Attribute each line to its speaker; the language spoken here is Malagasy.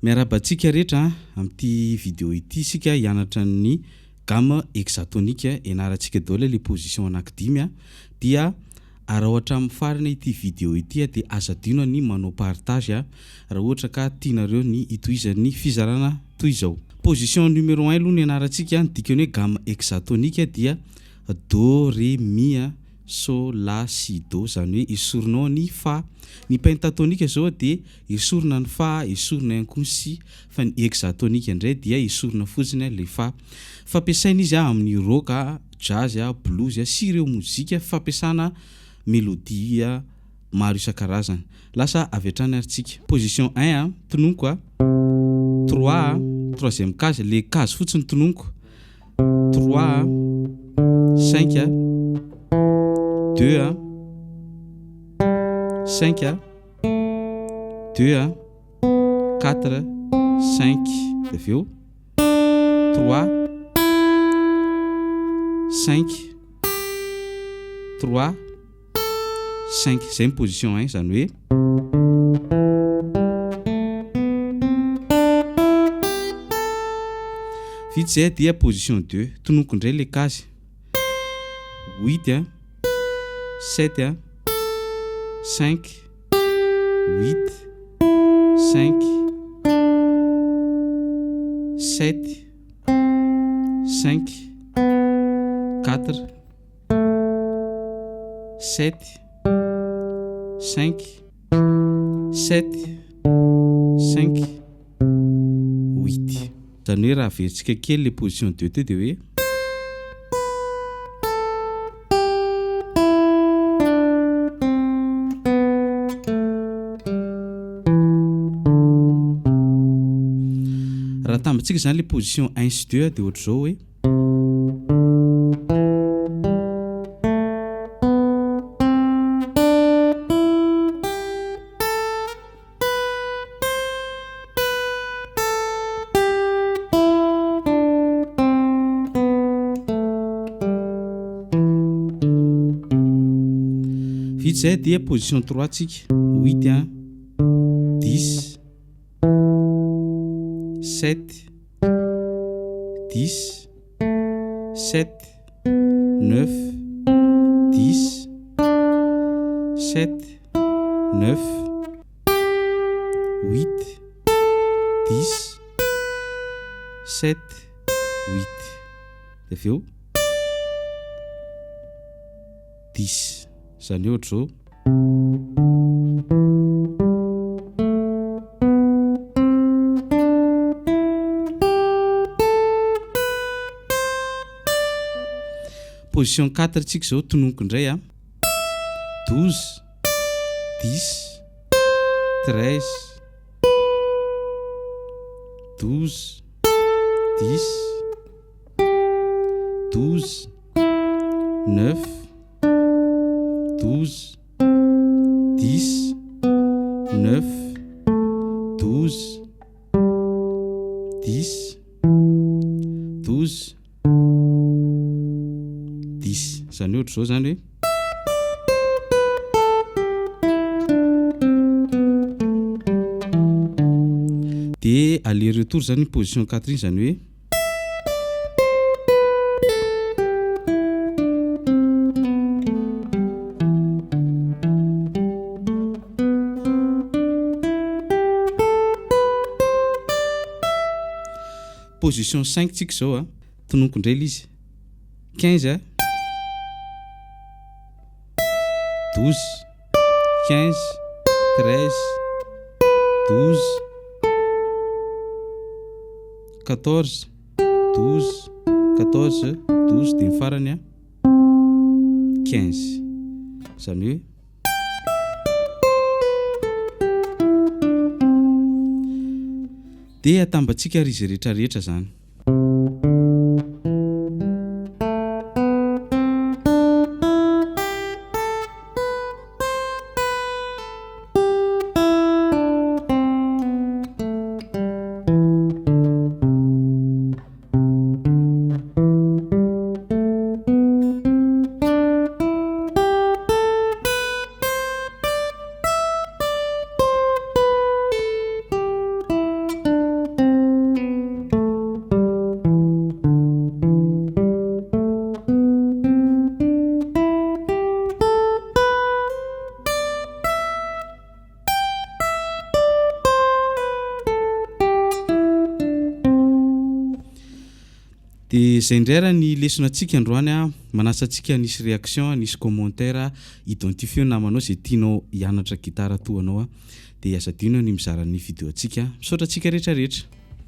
Speaker 1: Miarabantsika rehetra amin'ity vidéo ity isika hianatra ny gamme hexatonique ianarantsika daholo le position anankidimy dia raha ohatra amin'ny farany ity vidéo ity dia azo adino ny manao partage raha ohatra ka tianareo ny itoizan'ny fizarana toy izao. Position numéro 1 aloha ny ianarantsika dikany hoe gamme hexatonique dia do ré mi so la si do zany hoe esorinao ny fa. Ny pentatonique zao dia esorina ny fa, esorina ihany koa ny si, fa ny hexatonique indray dia esorina fotsiny le fa. Fampiasaina izy amin'ny rock, jazz, blues sy ireo mozika fampiasana melodia maro isan-karazany. Lasa avy hatrany aritsika. Position 1 tononoko 3 troisième case, le case fotsiny tononoko 3 5 2 5 2 4 5 aveo 3 5 3 5 zay ny position 1 zany hoe vita zay dia position 2 tononoko indray le case 8 7 5 8 5 7 5 4 7 5 7 5 8 zany hoe raha averintsika kely le position 2 teo dia hoe raha tambatsika zany le position 1 sy 2 dia ohatra zao hoe vita zay dia position 3 tsika 8 10 7 10 7 9 10 7 9 8 10 7 8 aveo 10 zany ohatra zao position 4 tsika zao tononoko indray 12 10 13 12 10 12 9 12 10 9 12 10 12 10 zany ohatra zao zany hoe dia aller retour zany position 4 zany hoe position 5 tsika zao tononoko indray izy 15 12 15 13 12 14 12 14 12 dia ny farany 15 zany hoe dia atambatsika ry izy rehetrarehetra zany. dia izay indraira ny lesona antsika androany a manasa antsika nisy réaction nisy commentaire identifie namanao zay tianao hianatra gitara toanao a dia asa dino ny mizara ny vidéo antsika misaotra antsika rehetrarehetra.